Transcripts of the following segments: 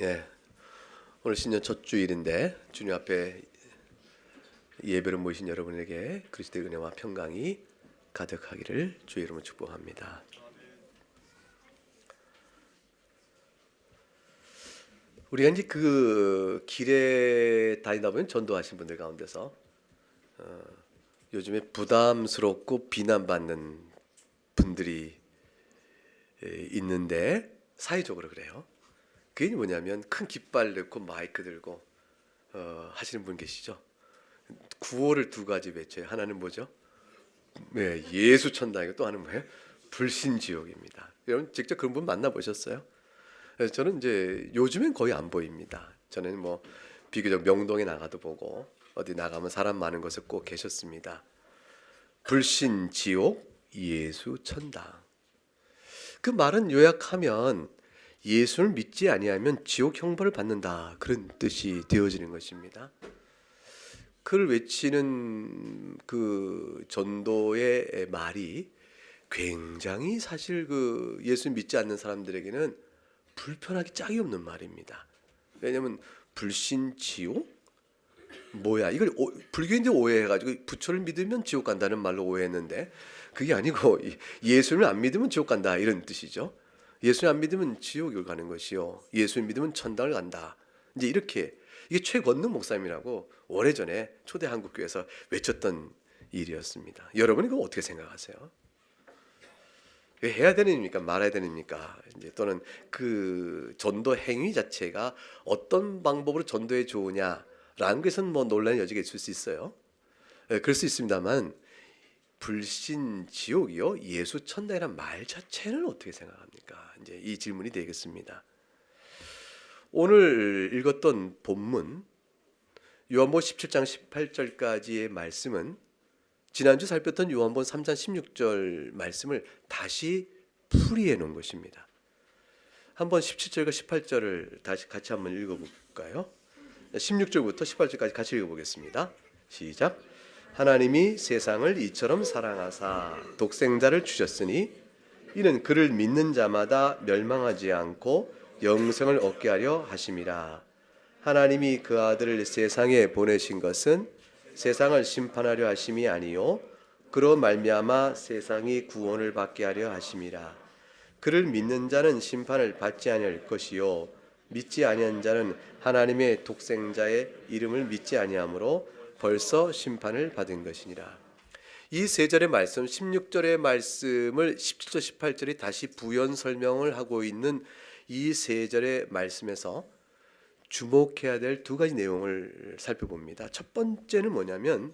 예, 오늘 신년 첫 주일인데 주님 앞에 예배를 모이신 여러분에게 그리스도의 은혜와 평강이 가득하기를 주의 이름으로 축복합니다. 우리가 이제 그 길에 다니다 보면 전도하신 분들 가운데서 요즘에 부담스럽고 비난받는 분들이 있는데 사회적으로 그래요. 그게 뭐냐면 큰 깃발 넣고 마이크 들고 하시는 분 계시죠? 구호를 두 가지 외쳐요. 하나는 뭐죠? 네, 예수 천당이고 또 하나는 뭐예요? 불신지옥입니다. 여러분 직접 그런 분 만나보셨어요? 저는 이제 요즘엔 거의 안 보입니다. 저는 뭐 비교적 명동에 나가도 보고 어디 나가면 사람 많은 곳에 꼭 계셨습니다. 불신지옥, 예수 천당. 그 말은 요약하면 예수를 믿지 아니하면 지옥 형벌을 받는다, 그런 뜻이 되어지는 것입니다. 그를 외치는 그 전도의 말이 굉장히 사실 그 예수 믿지 않는 사람들에게는 불편하기 짝이 없는 말입니다. 왜냐하면 불신지옥? 뭐야? 이걸 불교인들 오해해가지고 부처를 믿으면 지옥 간다는 말로 오해했는데 그게 아니고 예수를 안 믿으면 지옥 간다, 이런 뜻이죠. 예수를 안 믿으면 지옥을 가는 것이요, 예수를 믿으면 천당을 간다. 이제 이렇게, 이게 최권능 목사님이라고 오래전에 초대 한국교회에서 외쳤던 일이었습니다. 여러분 이거 어떻게 생각하세요? 해야 되는 일입니까? 말아야 되는 일입니까? 이제 또는 그 전도 행위 자체가 어떤 방법으로 전도에 좋으냐라는 것은 뭐 논란의 여지가 있을 수 있어요. 그럴 수 있습니다만 불신 지옥이요, 예수 천당이란 말 자체는 어떻게 생각합니까? 이제 이 질문이 되겠습니다. 오늘 읽었던 본문 요한복음 17장 18절까지의 말씀은 지난주 살폈던 요한복음 3장 16절 말씀을 다시 풀이해 놓은 것입니다. 한번 17절과 18절을 다시 같이 한번 읽어볼까요? 16절부터 18절까지 같이 읽어보겠습니다. 시작. 하나님이 세상을 이처럼 사랑하사 독생자를 주셨으니 이는 그를 믿는 자마다 멸망하지 않고 영생을 얻게 하려 하심이라. 하나님이 그 아들을 세상에 보내신 것은 세상을 심판하려 하심이 아니요 그로 말미암아 세상이 구원을 받게 하려 하심이라. 그를 믿는 자는 심판을 받지 아니할 것이요 믿지 아니한 자는 하나님의 독생자의 이름을 믿지 아니하므로 벌써 심판을 받은 것이니라. 이 세 절의 말씀, 16절의 말씀을 17절, 18절이 다시 부연 설명을 하고 있는 이 세 절의 말씀에서 주목해야 될 두 가지 내용을 살펴봅니다. 첫 번째는 뭐냐면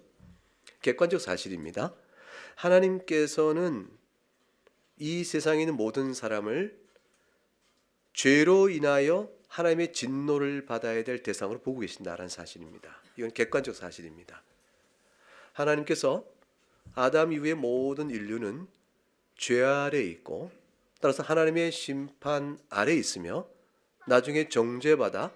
객관적 사실입니다. 하나님께서는 이 세상에 있는 모든 사람을 죄로 인하여 하나님의 진노를 받아야 될 대상으로 보고 계신다는 사실입니다. 이건 객관적 사실입니다. 하나님께서 아담 이후의 모든 인류는 죄 아래에 있고 따라서 하나님의 심판 아래에 있으며 나중에 정죄받아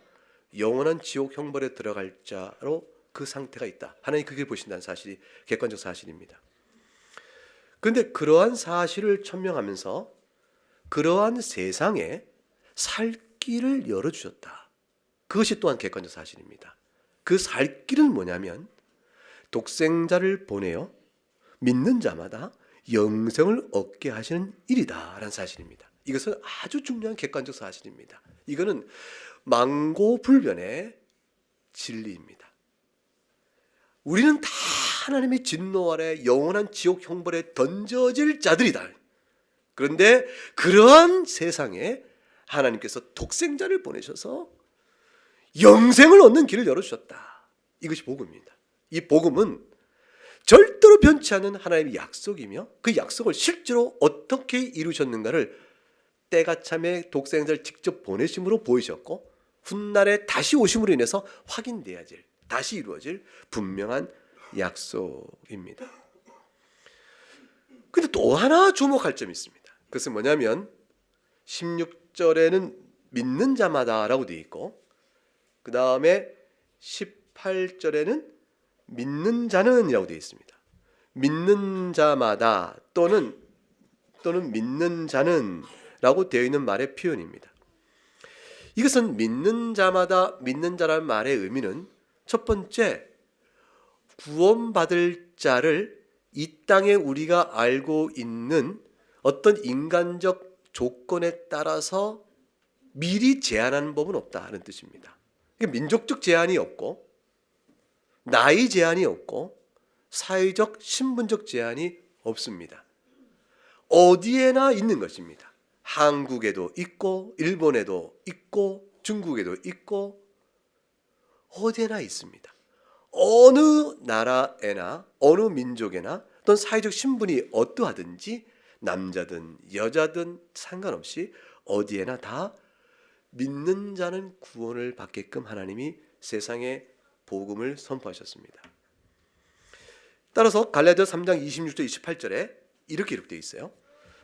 영원한 지옥 형벌에 들어갈 자로 그 상태가 있다. 하나님 그게 보신다는 사실이 객관적 사실입니다. 그런데 그러한 사실을 천명하면서 그러한 세상에 살 길을 열어주셨다. 그것이 또한 객관적 사실입니다. 그 살 길은 뭐냐면 독생자를 보내어 믿는 자마다 영생을 얻게 하시는 일이다라는 사실입니다. 이것은 아주 중요한 객관적 사실입니다. 이거는 망고불변의 진리입니다. 우리는 다 하나님의 진노 아래 영원한 지옥 형벌에 던져질 자들이다. 그런데 그러한 세상에 하나님께서 독생자를 보내셔서 영생을 얻는 길을 열어주셨다. 이것이 복음입니다. 이 복음은 절대로 변치 않는 하나님의 약속이며 그 약속을 실제로 어떻게 이루셨는가를 때가 참에 독생자를 직접 보내심으로 보이셨고 훗날에 다시 오심으로 인해서 확인돼야 될, 다시 이루어질 분명한 약속입니다. 그런데 또 하나 주목할 점이 있습니다. 그것은 뭐냐면 16절에는 믿는 자마다라고 되어 있고 그 다음에 18절에는 믿는 자는이라고 되어 있습니다. 믿는 자마다 또는 믿는 자는라고 되어 있는 말의 표현입니다. 이것은 믿는 자마다, 믿는 자라는 말의 의미는 첫 번째, 구원받을 자를 이 땅에 우리가 알고 있는 어떤 인간적 조건에 따라서 미리 제한하는 법은 없다 하는 뜻입니다. 민족적 제한이 없고 나이 제한이 없고 사회적 신분적 제한이 없습니다. 어디에나 있는 것입니다. 한국에도 있고 일본에도 있고 중국에도 있고 어디에나 있습니다. 어느 나라에나 어느 민족에나 어떤 사회적 신분이 어떠하든지 남자든 여자든 상관없이 어디에나 다 믿는 자는 구원을 받게끔 하나님이 세상에 복음을 선포하셨습니다. 따라서 갈라디아 3장 26절 28절에 이렇게 기록되어 있어요.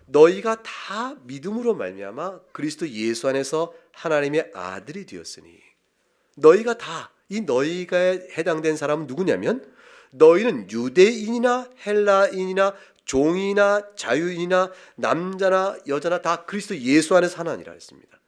너희가 다 믿음으로 말미암아 그리스도 예수 안에서 하나님의 아들이 되었으니, 너희가 다, 이 너희가 해당된 사람은 누구냐면 너희는 유대인이나 헬라인이나 종이나 자유인이나 남자나 여자나 다 그리스도 예수 안에서 하나니라 했습니다.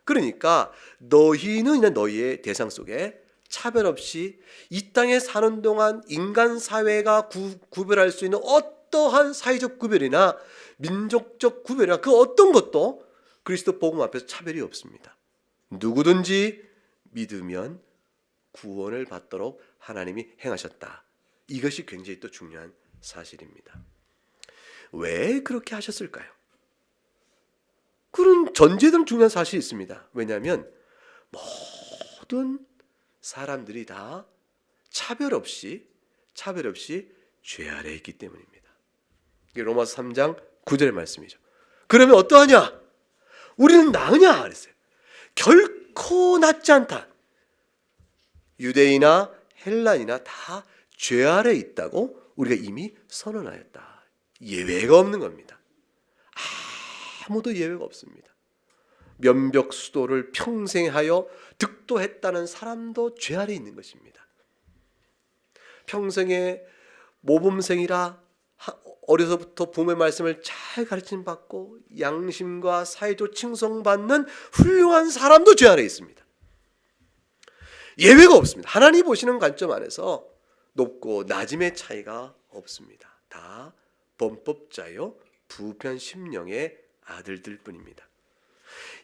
그러니까 너희는 너희의 대상 속에 차별 없이 이 땅에 사는 동안 인간 사회가 구별할 수 있는 어떠한 사회적 구별이나 민족적 구별이나 그 어떤 것도 그리스도 복음 앞에서 차별이 없습니다. 누구든지 믿으면 구원을 받도록 하나님이 행하셨다. 이것이 굉장히 또 중요한 사실입니다. 왜 그렇게 하셨을까요? 그런 전제되는 중요한 사실이 있습니다. 왜냐하면 모든 사람들이 다 차별 없이 죄 아래에 있기 때문입니다. 이게 로마서 3장 9절의 말씀이죠. 그러면 어떠하냐? 우리는 나으냐? 그랬어요. 결코 낫지 않다. 유대인이나 헬라인이나 다 죄 아래에 있다고 우리가 이미 선언하였다. 예외가 없는 겁니다. 아무도 예외가 없습니다. 면벽수도를 평생 하여 득도했다는 사람도 죄 아래에 있는 것입니다. 평생에 모범생이라 어려서부터 부모의 말씀을 잘 가르침 받고 양심과 사회도 칭송받는 훌륭한 사람도 죄 아래에 있습니다. 예외가 없습니다. 하나님 보시는 관점 안에서 높고 낮음의 차이가 없습니다. 다 범법자요 부편 심령의 아들들 뿐입니다.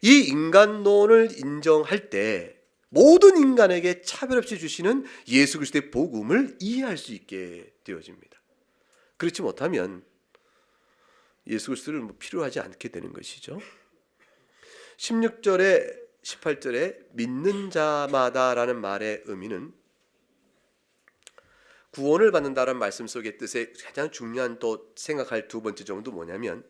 이 인간론을 인정할 때 모든 인간에게 차별 없이 주시는 예수 그리스도의 복음을 이해할 수 있게 되어집니다. 그렇지 못하면 예수 그리스도를 필요하지 않게 되는 것이죠. 16절에 18절에 믿는 자마다라는 말의 의미는 구원을 받는다는 말씀 속의 뜻의 가장 중요한 또 생각할 두 번째 정도 뭐냐면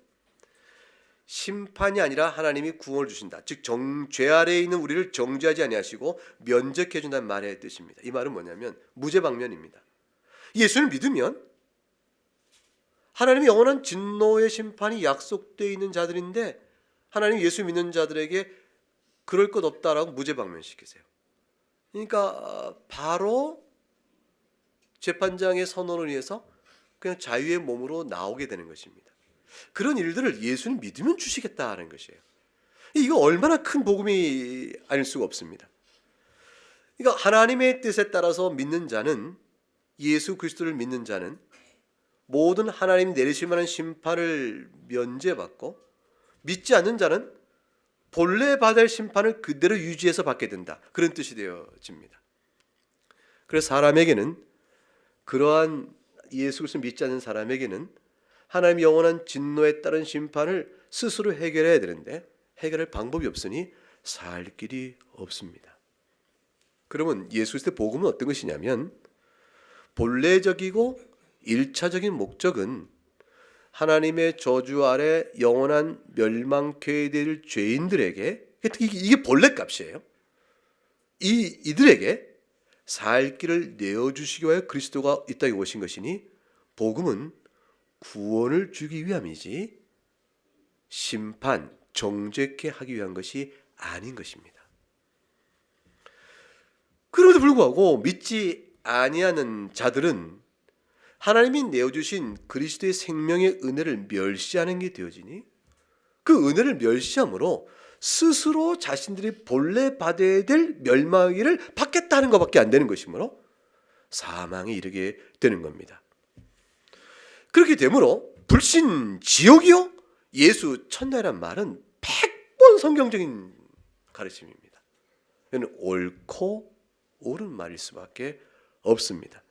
심판이 아니라 하나님이 구원을 주신다. 즉 죄 아래에 있는 우리를 정죄하지 아니하시고 면책해 준다는 말의 뜻입니다. 이 말은 뭐냐면 무죄방면입니다. 예수를 믿으면 하나님이 영원한 진노의 심판이 약속되어 있는 자들인데 하나님 예수 믿는 자들에게 그럴 것 없다라고 무죄방면시키세요. 그러니까 바로 재판장의 선언을 위해서 그냥 자유의 몸으로 나오게 되는 것입니다. 그런 일들을 예수는 믿으면 주시겠다는 것이에요. 이거 얼마나 큰 복음이 아닐 수가 없습니다. 그러니까 하나님의 뜻에 따라서 믿는 자는, 예수 그리스도를 믿는 자는 모든 하나님 내리실 만한 심판을 면제받고, 믿지 않는 자는 본래 받을 심판을 그대로 유지해서 받게 된다. 그런 뜻이 되어집니다. 그래서 사람에게는, 그러한 예수 그리스도를 믿지 않는 사람에게는 하나님의 영원한 진노에 따른 심판을 스스로 해결해야 되는데 해결할 방법이 없으니 살 길이 없습니다. 그러면 예수 그리스도의 복음은 어떤 것이냐면 본래적이고 1차적인 목적은 하나님의 저주 아래 영원한 멸망케 될 죄인들에게, 특히 이게 본래 값이에요. 이들에게 살 길을 내어주시기 위하여 그리스도가 이 땅에 오신 것이니 복음은 구원을 주기 위함이지 심판, 정죄케 하기 위한 것이 아닌 것입니다. 그럼에도 불구하고 믿지 아니하는 자들은 하나님이 내어주신 그리스도의 생명의 은혜를 멸시하는 게 되어지니 그 은혜를 멸시함으로 스스로 자신들이 본래 받아야 될 멸망위를 받겠다는 것밖에 안 되는 것이므로 사망에 이르게 되는 겁니다. 그렇게 되므로 불신 지옥이요 예수 천당이란 말은 100번 성경적인 가르침입니다. 이는 옳고 옳은 말일 수밖에 없습니다.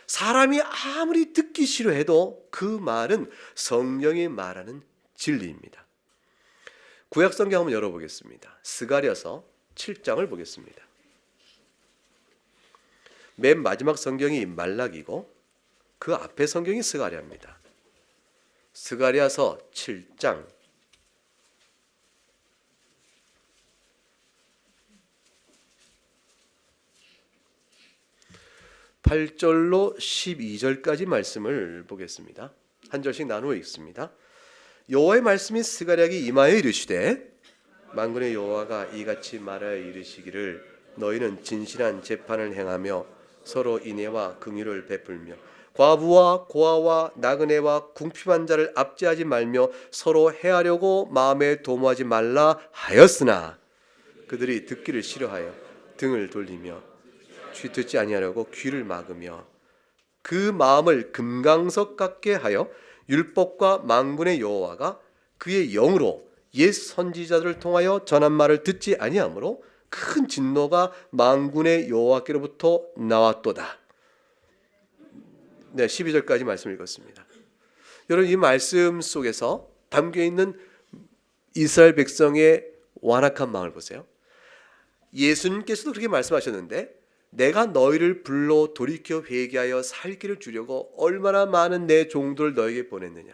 사람이 아무리 듣기 싫어해도 그 말은 성령이 말하는 진리입니다. 구약 성경 한번 열어보겠습니다. 스가랴서 7장을 보겠습니다. 맨 마지막 성경이 말라기고 그 앞에 성경이 스가랴입니다. 스가랴서 7장 8절로 12절까지 말씀을 보겠습니다. 한 절씩 나누어 읽습니다. 여호와의 말씀이 스가랴에게 임하여 이르시되 만군의 여호와가 이같이 말하여 이르시기를 너희는 진실한 재판을 행하며 서로 인애와 긍휼을 베풀며 과부와 고아와 나그네와 궁핍한 자를 압제하지 말며 서로 해하려고 마음에 도모하지 말라 하였으나 그들이 듣기를 싫어하여 등을 돌리며 듣지 아니하려고 귀를 막으며 그 마음을 금강석 같게 하여 율법과 만군의 여호와가 그의 영으로 옛 선지자들을 통하여 전한 말을 듣지 아니하므로 큰 진노가 만군의 여호와께로부터 나왔도다. 네, 12절까지 말씀을 읽었습니다. 여러분 이 말씀 속에서 담겨 있는 이스라엘 백성의 완악한 마음을 보세요. 예수님께서도 그렇게 말씀하셨는데 내가 너희를 불러 돌이켜 회개하여 살 길을 주려고 얼마나 많은 내 종들을 너에게 보냈느냐.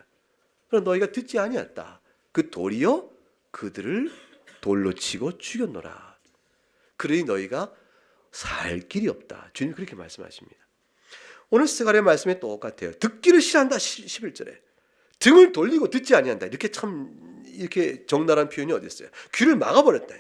그러나 너희가 듣지 아니었다. 그 도리어 그들을 돌로 치고 죽였노라. 그러니 너희가 살 길이 없다. 주님 그렇게 말씀하십니다. 오늘 스가랴의 말씀이 똑같아요. 듣기를 싫어한다. 11절에 등을 돌리고 듣지 아니한다. 이렇게 적나라한 표현이 어디 있어요? 귀를 막아버렸다.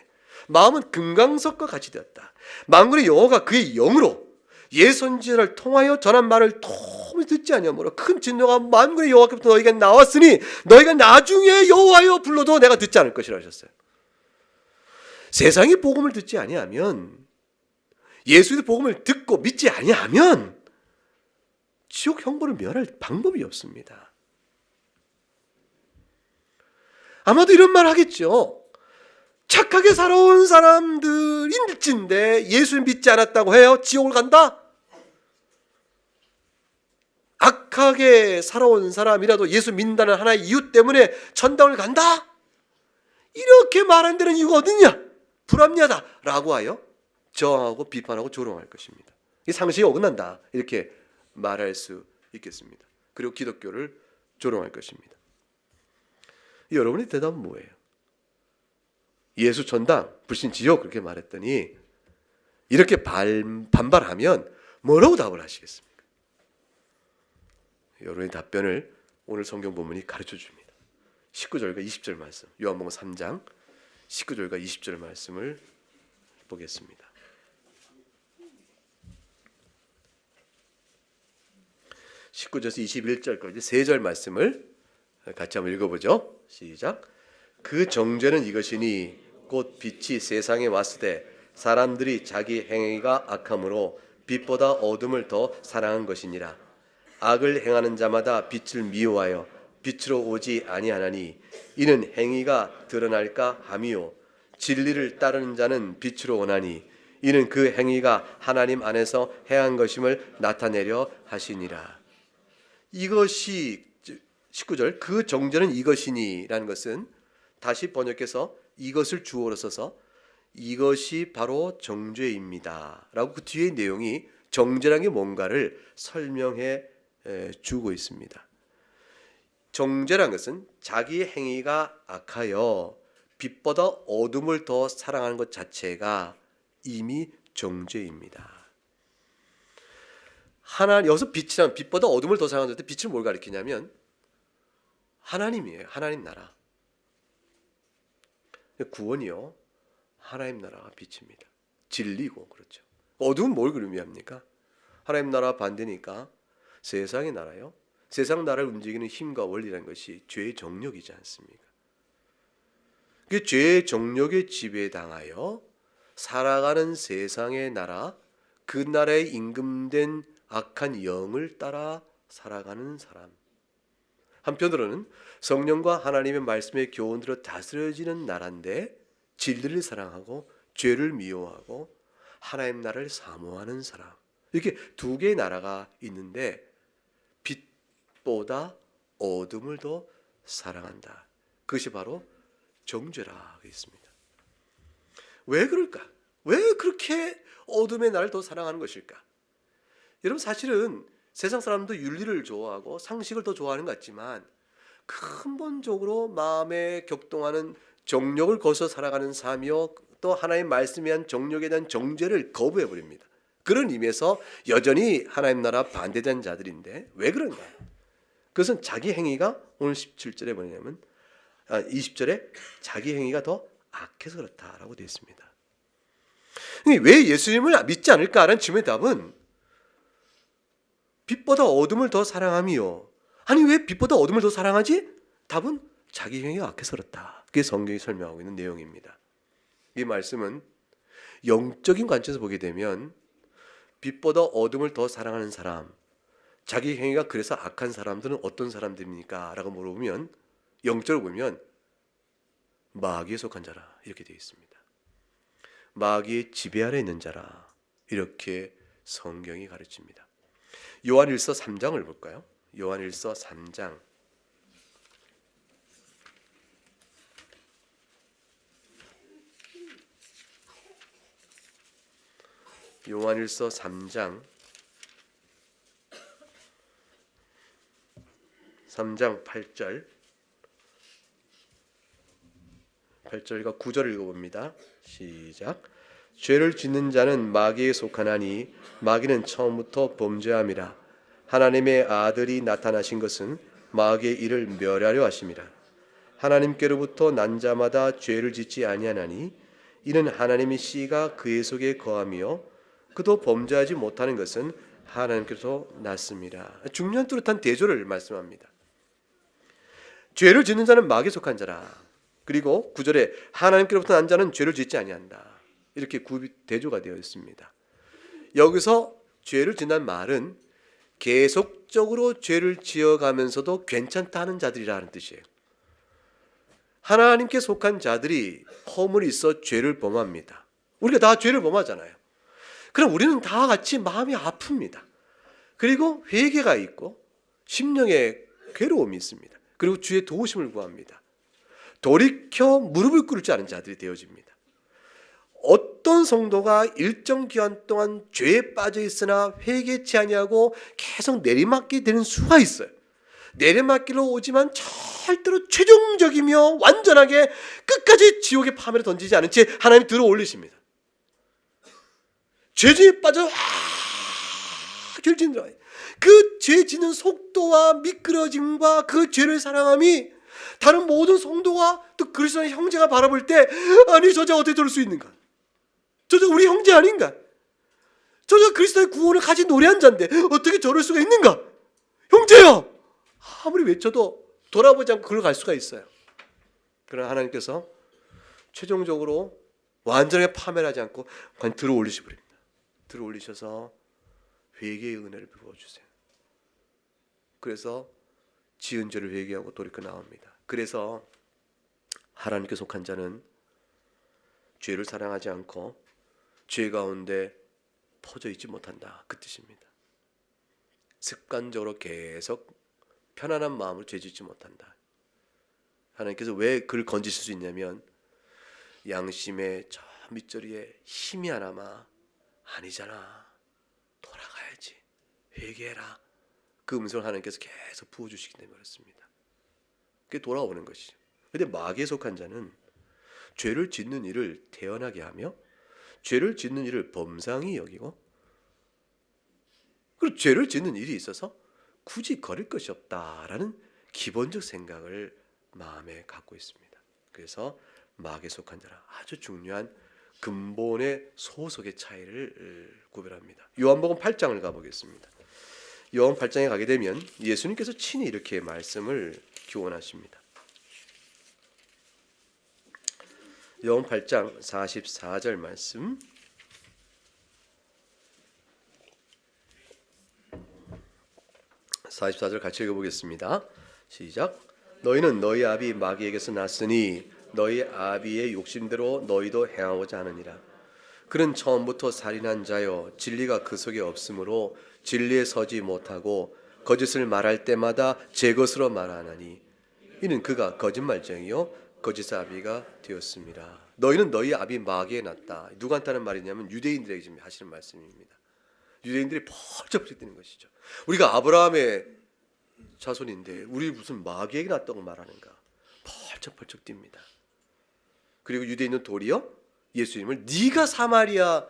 마음은 금강석과 같이 되었다. 만군의 여호와가 그의 영으로 옛 선지자를 통하여 전한 말을 도무지 듣지 아니하므로 큰 진노가 만군의 여호와께부터 너희가 나왔으니 너희가 나중에 여호와여 불러도 내가 듣지 않을 것이라 하셨어요. 세상이 복음을 듣지 아니하면 예수의 복음을 듣고 믿지 아니하면 지옥 형벌을 면할 방법이 없습니다. 아마도 이런 말 하겠죠. 착하게 살아온 사람들일진데 예수를 믿지 않았다고 해요? 지옥을 간다? 악하게 살아온 사람이라도 예수 믿는다는 하나의 이유 때문에 천당을 간다? 이렇게 말한 데는 이유가 어딨냐? 불합리하다라고 하여 저항하고 비판하고 조롱할 것입니다. 이 상식이 어긋난다 이렇게 말할 수 있겠습니다. 그리고 기독교를 조롱할 것입니다. 여러분의 대답은 뭐예요? 예수 천당, 불신 지옥 그렇게 말했더니 이렇게 반발하면 뭐라고 답을 하시겠습니까? 여러분의 답변을 오늘 성경 본문이 가르쳐 줍니다. 19절과 20절 말씀, 요한복음 3장 19절과 20절 말씀을 보겠습니다. 19절에서 21절까지 세 절 말씀을 같이 한번 읽어보죠. 시작. 그 정죄는 이것이니 곧 빛이 세상에 왔을 때 사람들이 자기 행위가 악함으로 빛보다 어둠을 더 사랑한 것이니라. 악을 행하는 자마다 빛을 미워하여 빛으로 오지 아니하나니 이는 행위가 드러날까 함이요 진리를 따르는 자는 빛으로 오나니 이는 그 행위가 하나님 안에서 행한 것임을 나타내려 하시니라. 이것이 19절 그 정죄는 이것이니라는 것은 다시 번역해서 이것을 주어로 써서 이것이 바로 정죄입니다 라고 그 뒤에 내용이 정죄라는 게 뭔가를 설명해 주고 있습니다. 정죄라는 것은 자기 행위가 악하여 빛보다 어둠을 더 사랑하는 것 자체가 이미 정죄입니다. 여기서 빛이란 빛보다 어둠을 더 사랑하는 때 빛을 뭘 가리키냐면 하나님이에요. 하나님 나라. 구원이요 하나님 나라가 빛입니다. 진리고 그렇죠. 어두운 뭘 의미합니까? 하나님 나라 반대니까 세상의 나라요. 세상 나라를 움직이는 힘과 원리라는 것이 죄의 정력이지 않습니까? 그 죄의 정욕에 지배당하여 살아가는 세상의 나라, 그 나라에 임금된 악한 영을 따라 살아가는 사람. 한편으로는 성령과 하나님의 말씀의 교훈대로 다스려지는 나라인데 진리를 사랑하고 죄를 미워하고 하나님 나라를 사모하는 사람. 이렇게 두 개의 나라가 있는데 빛보다 어둠을 더 사랑한다. 그것이 바로 정죄라 했습니다. 왜 그럴까? 왜 그렇게 어둠의 나를 더 사랑하는 것일까? 여러분, 사실은 세상 사람도 윤리를 좋아하고 상식을 더 좋아하는 것 같지만 근본적으로 마음에 격동하는 정욕을 거쳐 살아가는 삶이요, 또 하나님의 말씀에 대한 정욕에 대한 정죄를 거부해버립니다. 그런 의미에서 여전히 하나님 나라 반대된 자들인데 왜 그런가요? 그것은 자기 행위가, 오늘 17절에 뭐냐면 20절에 자기 행위가 더 악해서 그렇다라고 되어 있습니다. 왜 예수님을 믿지 않을까라는 질문의 답은 빛보다 어둠을 더 사랑함이요. 아니, 왜 빛보다 어둠을 더 사랑하지? 답은 자기 행위가 악해서 그렇다. 그게 성경이 설명하고 있는 내용입니다. 이 말씀은 영적인 관점에서 보게 되면 빛보다 어둠을 더 사랑하는 사람, 자기 행위가 그래서 악한 사람들은 어떤 사람들입니까? 라고 물어보면 영적으로 보면 마귀에 속한 자라 이렇게 되어 있습니다. 마귀의 지배 아래 있는 자라 이렇게 성경이 가르칩니다. 요한일서 3장을 볼까요? 요한일서 3장. 요한일서 3장 8절 8절과 9절 읽어봅니다. 시작. 죄를 짓는 자는 마귀에 속하나니 마귀는 처음부터 범죄함이라. 하나님의 아들이 나타나신 것은 마귀의 일을 멸하려 하심이라. 하나님께로부터 난 자마다 죄를 짓지 아니하나니 이는 하나님의 씨가 그의 속에 거하며 그도 범죄하지 못하는 것은 하나님께서 났습니다. 중요한 뚜렷한 대조를 말씀합니다. 죄를 짓는 자는 마귀에 속한 자라. 그리고 9절에 하나님께로부터 난 자는 죄를 짓지 아니한다. 이렇게 대조가 되어 있습니다. 여기서 죄를 짓는 말은 계속적으로 죄를 지어가면서도 괜찮다는 자들이라는 뜻이에요. 하나님께 속한 자들이 허물이 있어 죄를 범합니다. 우리가 다 죄를 범하잖아요. 그럼 우리는 다 같이 마음이 아픕니다. 그리고 회개가 있고 심령의 괴로움이 있습니다. 그리고 주의 도우심을 구합니다. 돌이켜 무릎을 꿇지 않은 자들이 되어집니다. 어떤 성도가 일정 기간 동안 죄에 빠져 있으나 회개치 아니하고 계속 내리막게 되는 수가 있어요. 내리막길로 오지만 절대로 최종적이며 완전하게 끝까지 지옥의 파멸에 던지지 않은 채 하나님이 들어 올리십니다. 죄중에 빠져 결진들어요. 그 죄 짓는 속도와 미끄러짐과 그 죄를 사랑함이 다른 모든 성도가 또 그리스도의 형제가 바라볼 때 아니 저 자 어떻게 저럴 수 있는가? 저 우리 형제 아닌가? 저 그리스도의 구원을 가진 노래한 자인데 어떻게 저럴 수가 있는가? 형제야! 아무리 외쳐도 돌아보지 않고 그걸 갈 수가 있어요. 그러나 하나님께서 최종적으로 완전하게 파멸하지 않고 그냥 들어 올리시버립니다. 들어 올리셔서 회개의 은혜를 부어주세요. 그래서 지은 죄를 회개하고 돌이켜 나옵니다. 그래서 하나님께 속한 자는 죄를 사랑하지 않고 죄 가운데 퍼져 있지 못한다. 그 뜻입니다. 습관적으로 계속 편안한 마음으로 죄 짓지 못한다. 하나님께서 왜 그를 건지실 수 있냐면 양심의 저 밑저리에 힘이 하나마 아니잖아. 돌아가야지. 회개해라. 그 음성을 하나님께서 계속 부어주시기 때문에 그렇습니다. 그게 돌아오는 것이죠. 그런데 마귀에 속한 자는 죄를 짓는 일을 태연하게 하며 죄를 짓는 일을 범상히 여기고 그리고 죄를 짓는 일이 있어서 굳이 거릴 것이 없다라는 기본적 생각을 마음에 갖고 있습니다. 그래서 마귀에 속한 자라 아주 중요한 근본의 소속의 차이를 구별합니다. 요한복음 8장을 가보겠습니다. 요한 8장에 가게 되면 예수님께서 친히 이렇게 말씀을 교훈하십니다. 요한 8장 44절 말씀. 44절 같이 읽어보겠습니다. 시작. 너희는 너희 아비 마귀에게서 났으니 너희 아비의 욕심대로 너희도 행하고자 하느니라. 그는 처음부터 살인한 자요 진리가 그 속에 없으므로 진리에 서지 못하고 거짓을 말할 때마다 제 것으로 말하나니 이는 그가 거짓말쟁이요 거짓 아비가 되었습니다. 너희는 너희 아비 마귀에 났다. 누구한테 하는 말이냐면 유대인들에게 지금 하시는 말씀입니다. 유대인들이 펄쩍펄쩍 뛰는 것이죠. 우리가 아브라함의 자손인데 우리 무슨 마귀에게 났다고 말하는가? 펄쩍펄쩍 뜁니다. 그리고 유대인은 도리어 예수님을 네가 사마리아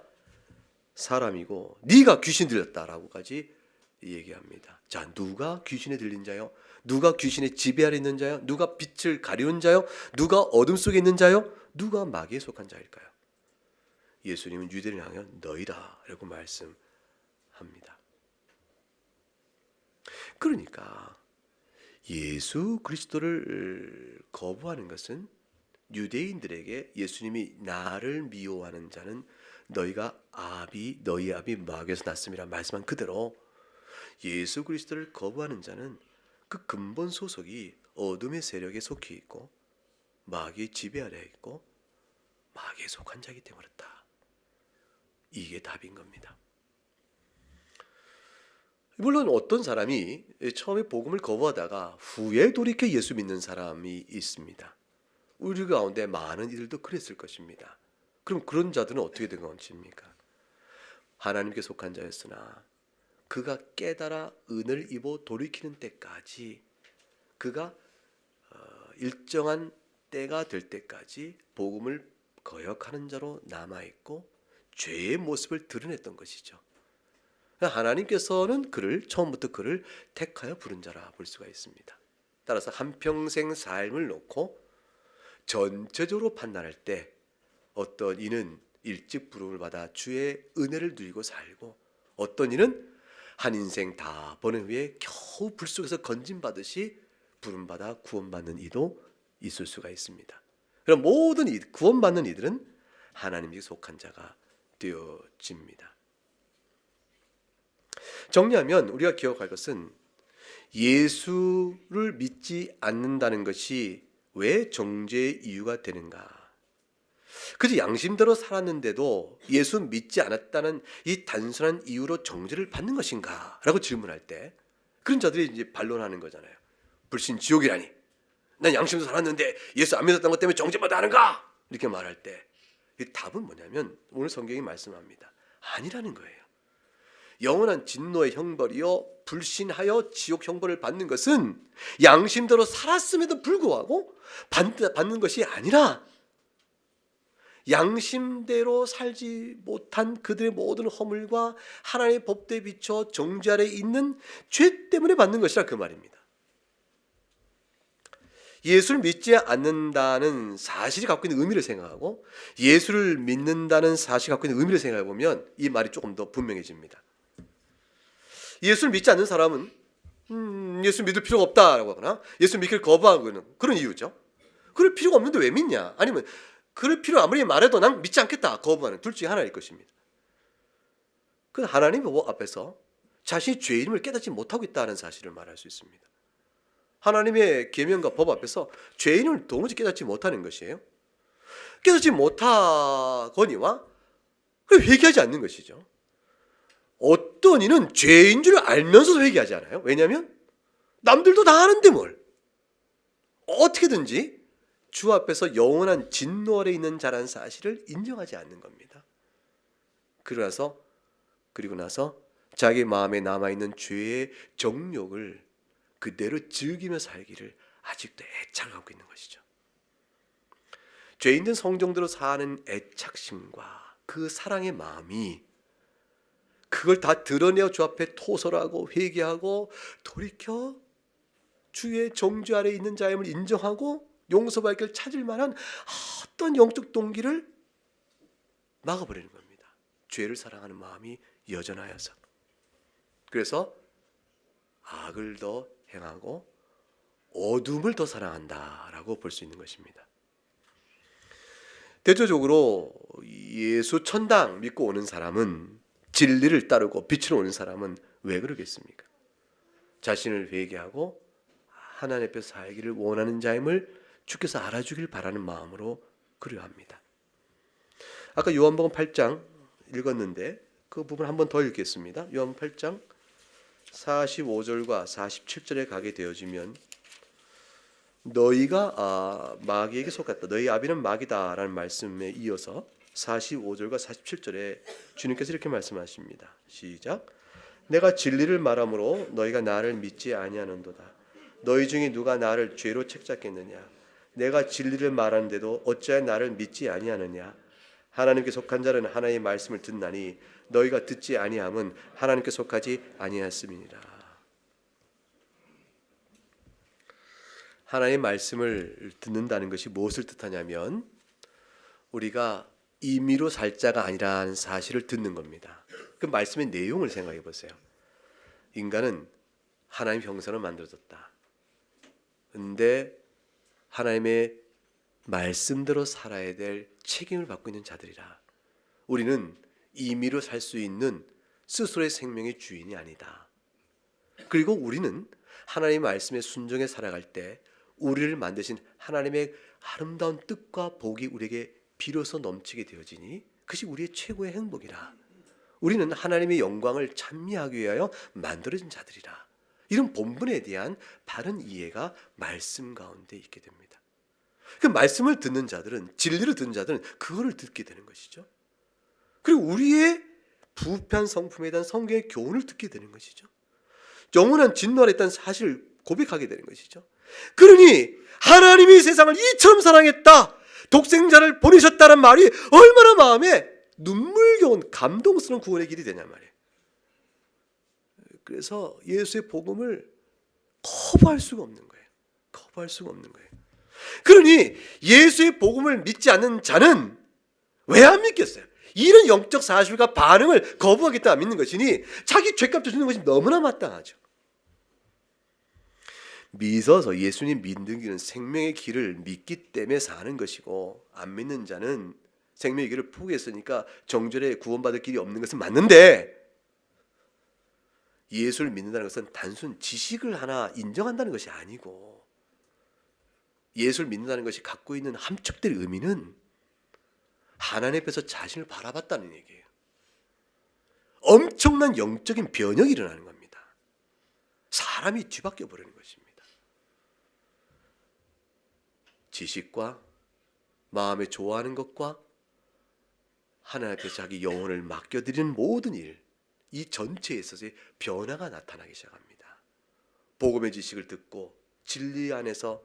사람이고 네가 귀신 들렸다라고까지 얘기합니다. 자, 누가 귀신에 들린 자요? 누가 귀신의 지배 아래 있는 자요? 누가 빛을 가리운 자요? 누가 어둠 속에 있는 자요? 누가 마귀에 속한 자일까요? 예수님은 유대인을 향해 너희다 라고 말씀합니다. 그러니까 예수 그리스도를 거부하는 것은 유대인들에게 예수님이 나를 미워하는 자는 너희가 너희 아비 마귀에서 났음이라 말씀한 그대로 예수 그리스도를 거부하는 자는 그 근본 소속이 어둠의 세력에 속해 있고 마귀의 지배 아래 있고 마귀에 속한 자이기 때문에 그렇다. 이게 답인 겁니다. 물론 어떤 사람이 처음에 복음을 거부하다가 후에 돌이켜 예수 믿는 사람이 있습니다. 우리 가운데 많은 이들도 그랬을 것입니다. 그럼 그런 자들은 어떻게 된 것입니까? 하나님께 속한 자였으나 그가 깨달아 은을 입어 돌이키는 때까지 그가 일정한 때가 될 때까지 복음을 거역하는 자로 남아있고 죄의 모습을 드러냈던 것이죠. 하나님께서는 처음부터 그를 택하여 부른 자라 볼 수가 있습니다. 따라서 한평생 삶을 놓고 전체적으로 판단할 때 어떤 이는 일찍 부름을 받아 주의 은혜를 누리고 살고 어떤 이는 한 인생 다 보낸 후에 겨우 불 속에서 건짐받듯이 부름받아 구원받는 이도 있을 수가 있습니다. 그럼 모든 구원받는 이들은 하나님께 속한 자가 되어집니다. 정리하면 우리가 기억할 것은 예수를 믿지 않는다는 것이 왜 정죄의 이유가 되는가? 그저 양심대로 살았는데도 예수 믿지 않았다는 이 단순한 이유로 정죄를 받는 것인가? 라고 질문할 때 그런 자들이 이제 반론하는 거잖아요. 불신 지옥이라니. 난 양심대로 살았는데 예수 안 믿었다는 것 때문에 정죄받아 하는가? 이렇게 말할 때 이 답은 뭐냐면 오늘 성경이 말씀합니다. 아니라는 거예요. 영원한 진노의 형벌이요 불신하여 지옥 형벌을 받는 것은 양심대로 살았음에도 불구하고 받는 것이 아니라 양심대로 살지 못한 그들의 모든 허물과 하나님의 법대에 비춰 정죄 아래 있는 죄 때문에 받는 것이라 그 말입니다. 예수를 믿지 않는다는 사실이 갖고 있는 의미를 생각하고 예수를 믿는다는 사실이 갖고 있는 의미를 생각해 보면 이 말이 조금 더 분명해집니다. 예수를 믿지 않는 사람은 예수 믿을 필요가 없다라고 하거나 예수 믿기를 거부하는 그런 이유죠. 그럴 필요가 없는데 왜 믿냐? 아니면 그럴 필요 아무리 말해도 난 믿지 않겠다 거부하는 둘 중에 하나일 것입니다. 그 하나님 앞에서 자신이 죄인임을 깨닫지 못하고 있다는 사실을 말할 수 있습니다. 하나님의 계명과 법 앞에서 죄인을 도무지 깨닫지 못하는 것이에요. 깨닫지 못하거니와 회개하지 않는 것이죠. 어떤 이는 죄인 줄 알면서도 회개하지 않아요. 왜냐하면 남들도 다 아는데 뭘. 어떻게든지 주 앞에서 영원한 진노 아래 있는 자라는 사실을 인정하지 않는 겁니다. 그리고 나서 자기 마음에 남아있는 죄의 정욕을 그대로 즐기며 살기를 아직도 애착을 갖고 있는 것이죠. 죄인된 성정대로 사는 애착심과 그 사랑의 마음이 그걸 다 드러내어 주 앞에 토설하고 회개하고 돌이켜 주의 정죄 아래 있는 자임을 인정하고 용서받을 길을 찾을 만한 어떤 영적 동기를 막아버리는 겁니다. 죄를 사랑하는 마음이 여전하여서. 그래서 악을 더 행하고 어둠을 더 사랑한다라고 볼 수 있는 것입니다. 대조적으로 예수 천당 믿고 오는 사람은, 진리를 따르고 빛으로 오는 사람은 왜 그러겠습니까? 자신을 회개하고 하나님 앞에서 살기를 원하는 자임을 주께서 알아주길 바라는 마음으로 그러합니다. 아까 요한복음 8장 읽었는데 그 부분 한 번 더 읽겠습니다. 요한복음 8장 45절과 47절에 가게 되어지면, 너희가 마귀에게 속았다, 너희 아비는 마귀다 라는 말씀에 이어서 45절과 47절에 주님께서 이렇게 말씀하십니다. 시작. 내가 진리를 말하므로 너희가 나를 믿지 아니하는도다. 너희 중에 누가 나를 죄로 책잡겠느냐? 내가 진리를 말하는데도 어찌하여 나를 믿지 아니하느냐? 하나님께 속한 자는 하나님의 말씀을 듣나니 너희가 듣지 아니함은 하나님께 속하지 아니하였음이니라. 하나님의 말씀을 듣는다는 것이 무엇을 뜻하냐면, 우리가 임의로 살 자가 아니라는 사실을 듣는 겁니다. 그 말씀의 내용을 생각해 보세요. 인간은 하나님 형상으로 만들어졌다. 근데 하나님의 말씀대로 살아야 될 책임을 받고 있는 자들이라. 우리는 임의로 살 수 있는 스스로의 생명의 주인이 아니다. 그리고 우리는 하나님의 말씀에 순종해 살아갈 때 우리를 만드신 하나님의 아름다운 뜻과 복이 우리에게 비로소 넘치게 되어지니 그것이 우리의 최고의 행복이라. 우리는 하나님의 영광을 찬미하기 위하여 만들어진 자들이라. 이런 본분에 대한 바른 이해가 말씀 가운데 있게 됩니다. 그 말씀을 듣는 자들은, 진리를 듣는 자들은 그거를 듣게 되는 것이죠. 그리고 우리의 부패한 성품에 대한 성경의 교훈을 듣게 되는 것이죠. 영원한 진노에 있다는 사실을 고백하게 되는 것이죠. 그러니 하나님이 세상을 이처럼 사랑했다, 독생자를 보내셨다는 말이 얼마나 마음에 눈물겨운 감동스러운 구원의 길이 되냐 말이에요. 그래서 예수의 복음을 거부할 수가 없는 거예요. 거부할 수가 없는 거예요. 그러니 예수의 복음을 믿지 않는 자는 왜 안 믿겠어요? 이런 영적 사실과 반응을 거부하겠다 안 믿는 것이니 자기 죄값을 주는 것이 너무나 마땅하죠. 믿어서 예수님 믿는 길은 생명의 길을 믿기 때문에 사는 것이고, 안 믿는 자는 생명의 길을 포기했으니까 정죄에 구원받을 길이 없는 것은 맞는데, 예수를 믿는다는 것은 단순 지식을 하나 인정한다는 것이 아니고, 예수를 믿는다는 것이 갖고 있는 함축될 의미는 하나님 앞에서 자신을 바라봤다는 얘기예요. 엄청난 영적인 변혁이 일어나는 겁니다. 사람이 뒤바뀌어 버리는 것입니다. 지식과 마음에 좋아하는 것과 하나님 앞에 자기 영혼을 맡겨드리는 모든 일, 이 전체에 있어서의 변화가 나타나기 시작합니다. 복음의 지식을 듣고 진리 안에서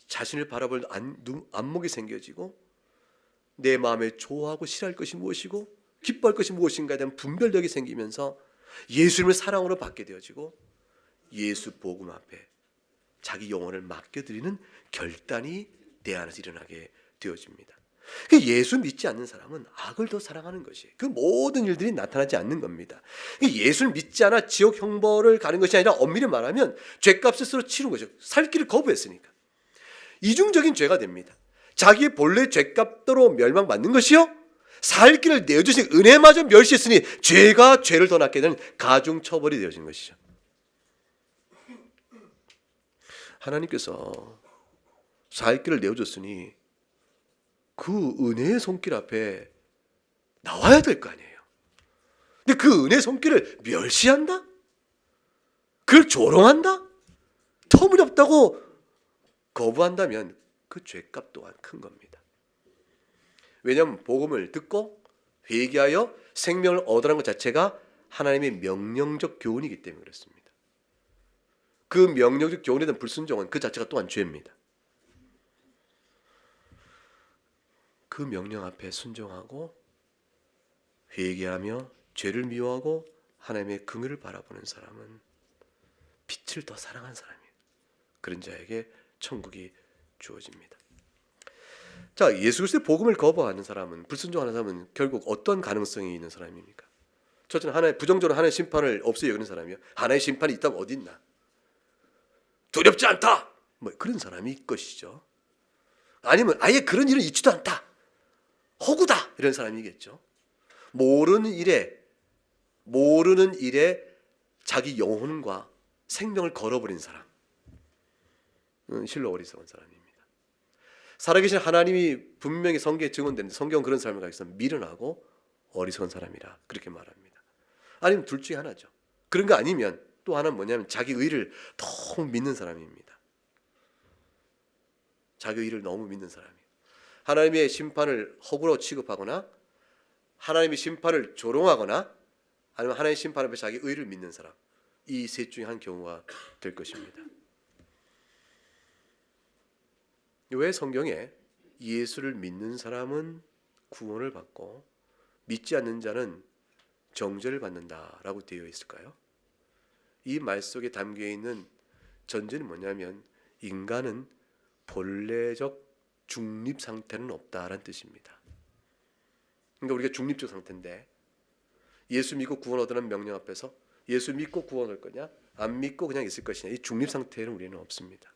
자신을 바라볼 안목이 생겨지고, 내 마음에 좋아하고 싫어할 것이 무엇이고 기뻐할 것이 무엇인가에 대한 분별력이 생기면서 예수님을 사랑으로 받게 되어지고, 예수 복음 앞에 자기 영혼을 맡겨드리는 결단이 내 안에서 일어나게 되어집니다. 예수 믿지 않는 사람은 악을 더 사랑하는 것이, 그 모든 일들이 나타나지 않는 겁니다. 예수를 믿지 않아 지옥 형벌을 가는 것이 아니라 엄밀히 말하면 죄값을 스스로 치른 것이죠. 살 길을 거부했으니까 이중적인 죄가 됩니다. 자기의 본래 죄값대로 멸망받는 것이요, 살 길을 내어주신 은혜마저 멸시했으니 죄가 죄를 더 낳게 되는 가중처벌이 되어진 것이죠. 하나님께서 살 길을 내어줬으니 그 은혜의 손길 앞에 나와야 될 거 아니에요. 근데 그 은혜의 손길을 멸시한다? 그걸 조롱한다? 터무니없다고 거부한다면 그 죄값 또한 큰 겁니다. 왜냐하면 복음을 듣고 회개하여 생명을 얻으라는 것 자체가 하나님의 명령적 교훈이기 때문에 그렇습니다. 그 명령적 교훈에 대한 불순종은 그 자체가 또한 죄입니다. 그 명령 앞에 순종하고 회개하며 죄를 미워하고 하나님의 긍휼을 바라보는 사람은 빛을 더 사랑한 사람이에요. 그런 자에게 천국이 주어집니다. 자, 예수 그리스도의 복음을 거부하는 사람은, 불순종하는 사람은 결국 어떤 가능성이 있는 사람입니까? 첫째는 하나의 부정적으로 하나의 심판을 없이 여기는 사람이요. 하나의 심판이 있다면 어디 있나? 두렵지 않다. 뭐 그런 사람이 것이죠. 아니면 아예 그런 일은 있지도 않다. 허구다 이런 사람이겠죠. 모르는 일에 자기 영혼과 생명을 걸어버린 사람, 실로 어리석은 사람입니다. 살아계신 하나님이 분명히 성경에 증언되는데 성경은 그런 사람을 가리켜서 미련하고 어리석은 사람이라 그렇게 말합니다. 아니면 둘 중에 하나죠. 그런 거 아니면 또 하나는 뭐냐면 자기 의를 너무 믿는 사람입니다. 자기 의를 너무 믿는 사람이에요. 하나님의 심판을 허구로 취급하거나 하나님의 심판을 조롱하거나 아니면 하나님의 심판 앞에 자기 의를 믿는 사람, 이 셋 중에 한 경우가 될 것입니다. 왜 성경에 예수를 믿는 사람은 구원을 받고 믿지 않는 자는 정죄를 받는다라고 되어 있을까요? 이 말 속에 담겨 있는 전제는 뭐냐면 인간은 본래적 중립 상태는 없다라는 뜻입니다. 그러니까 우리가 중립적 상태인데 예수 믿고 구원 얻으라는 명령 앞에서 예수 믿고 구원 얻을 거냐 안 믿고 그냥 있을 것이냐, 이 중립 상태는 우리는 없습니다.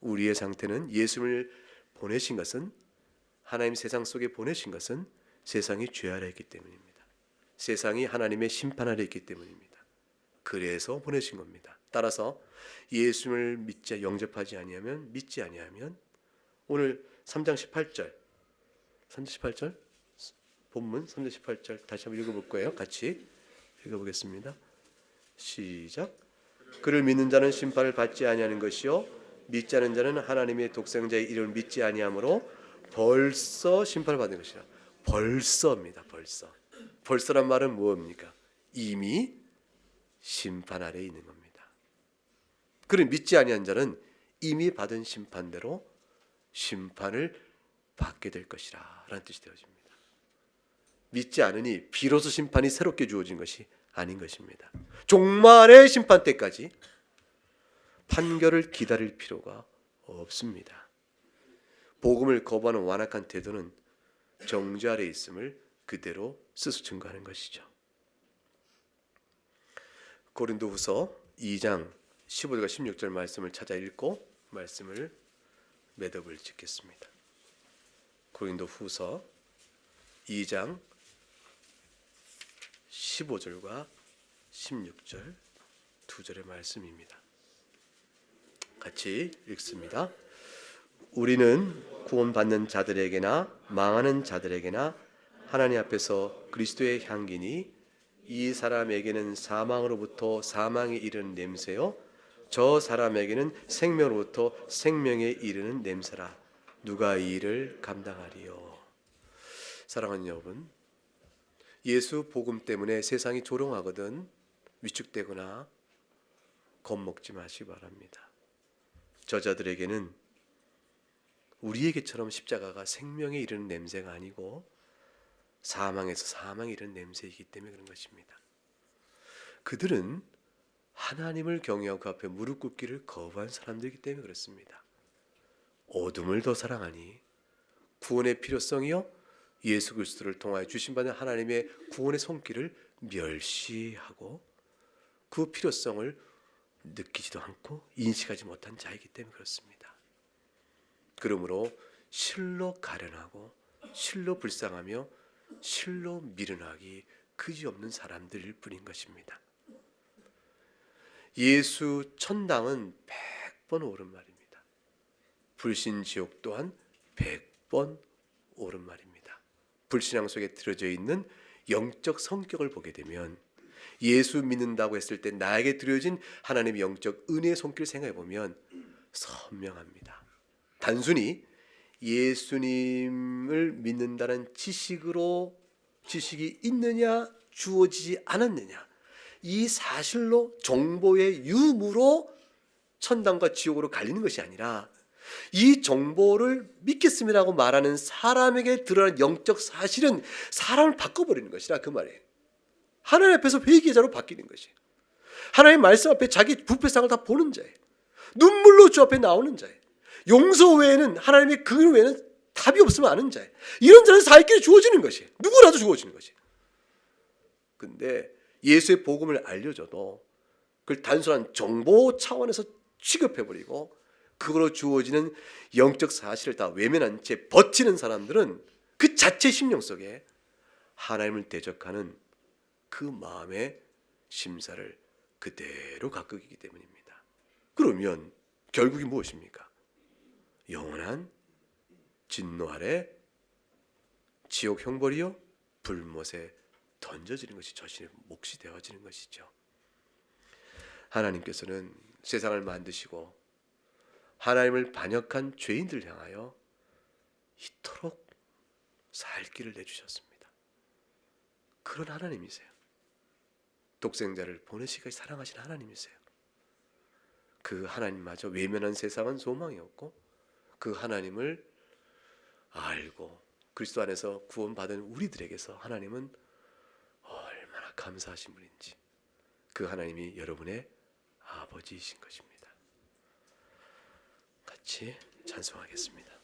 우리의 상태는 예수를 보내신 것은, 하나님 세상 속에 보내신 것은 세상이 죄 아래 있기 때문입니다. 세상이 하나님의 심판 아래 있기 때문입니다. 그래서 보내신 겁니다. 따라서 예수를 영접하지 아니하면, 믿지 아니하면, 오늘 3장 18절 본문 3장 18절 다시 한번 읽어볼 거예요. 같이 읽어보겠습니다. 시작. 그를 믿는 자는 심판을 받지 아니하는 것이요 믿지 않은 자는 하나님의 독생자의 이름을 믿지 아니하므로 벌써 심판을 받는 것이라. 벌써입니다. 벌써란 말은 무엇입니까? 이미 심판 아래에 있는 겁니다. 그를 믿지 아니한 자는 이미 받은 심판대로 심판을 받게 될 것이라 라는 뜻이 되어집니다. 믿지 않으니 비로소 심판이 새롭게 주어진 것이 아닌 것입니다. 종말의 심판 때까지 판결을 기다릴 필요가 없습니다. 복음을 거부하는 완악한 태도는 정죄 아래 있음을 그대로 스스로 증거하는 것이죠. 고린도후서 2장 15절과 16절 말씀을 찾아 읽고 말씀을 매듭을 짓겠습니다. 고린도후서 2장 15절과 16절 두 절의 말씀입니다. 같이 읽습니다. 우리는 구원받는 자들에게나 망하는 자들에게나 하나님 앞에서 그리스도의 향기니 이 사람에게는 사망으로부터 사망에 이르는 냄새요 저 사람에게는 생명으로부터 생명에 이르는 냄새라. 누가 이 일을 감당하리요? 사랑하는 여러분, 예수 복음 때문에 세상이 조롱하거든 위축되거나 겁먹지 마시기 바랍니다. 저자들에게는 우리에게처럼 십자가가 생명에 이르는 냄새가 아니고 사망에서 사망에 이르는 냄새이기 때문에 그런 것입니다. 그들은 하나님을 경외하고 그 앞에 무릎 꿇기를 거부한 사람들이기 때문에 그렇습니다. 어둠을 더 사랑하니 구원의 필요성이요 예수 그리스도를 통하여 주신받은 하나님의 구원의 손길을 멸시하고 그 필요성을 느끼지도 않고 인식하지 못한 자이기 때문에 그렇습니다. 그러므로 실로 가련하고 실로 불쌍하며 실로 미련하기 그지없는 사람들일 뿐인 것입니다. 예수 천당은 100번 옳은 말입니다. 불신지옥 또한 100번 옳은 말입니다. 불신앙 속에 들어져 있는 영적 성격을 보게 되면 예수 믿는다고 했을 때 나에게 드려진 하나님의 영적 은혜의 손길을 생각해 보면 선명합니다. 단순히 예수님을 믿는다는 지식이 있느냐 주어지지 않았느냐 이 사실로 정보의 유무로 천당과 지옥으로 갈리는 것이 아니라 이 정보를 믿겠습니다라고 말하는 사람에게 드러난 영적 사실은 사람을 바꿔버리는 것이라 그 말이에요. 하나님 앞에서 회개자로 바뀌는 것이에요. 하나님 말씀 앞에 자기 부패상을 다 보는 자예요. 눈물로 주 앞에 나오는 자예요. 용서 외에는 하나님의 그 외에는 답이 없으면 아는 자예요. 이런 자는 살길이 주어지는 것이에요. 누구라도 주어지는 것이에요. 근데 예수의 복음을 알려줘도 그걸 단순한 정보 차원에서 취급해버리고 그걸로 주어지는 영적 사실을 다 외면한 채 버티는 사람들은 그 자체 심령 속에 하나님을 대적하는 그 마음의 심사를 그대로 갖고 있기 때문입니다. 그러면 결국이 무엇입니까? 영원한 진노 아래 지옥 형벌이요 불못에 던져지는 것이 자신의 몫이 되어지는 것이죠. 하나님께서는 세상을 만드시고 하나님을 반역한 죄인들 향하여 이토록 살 길을 내주셨습니다. 그런 하나님이세요. 독생자를 보내시기까지 사랑하신 하나님이세요. 그 하나님마저 외면한 세상은 소망이 없고 그 하나님을 알고 그리스도 안에서 구원받은 우리들에게서 하나님은 얼마나 감사하신 분인지 그 하나님이 여러분의 아버지이신 것입니다. 같이 찬송하겠습니다.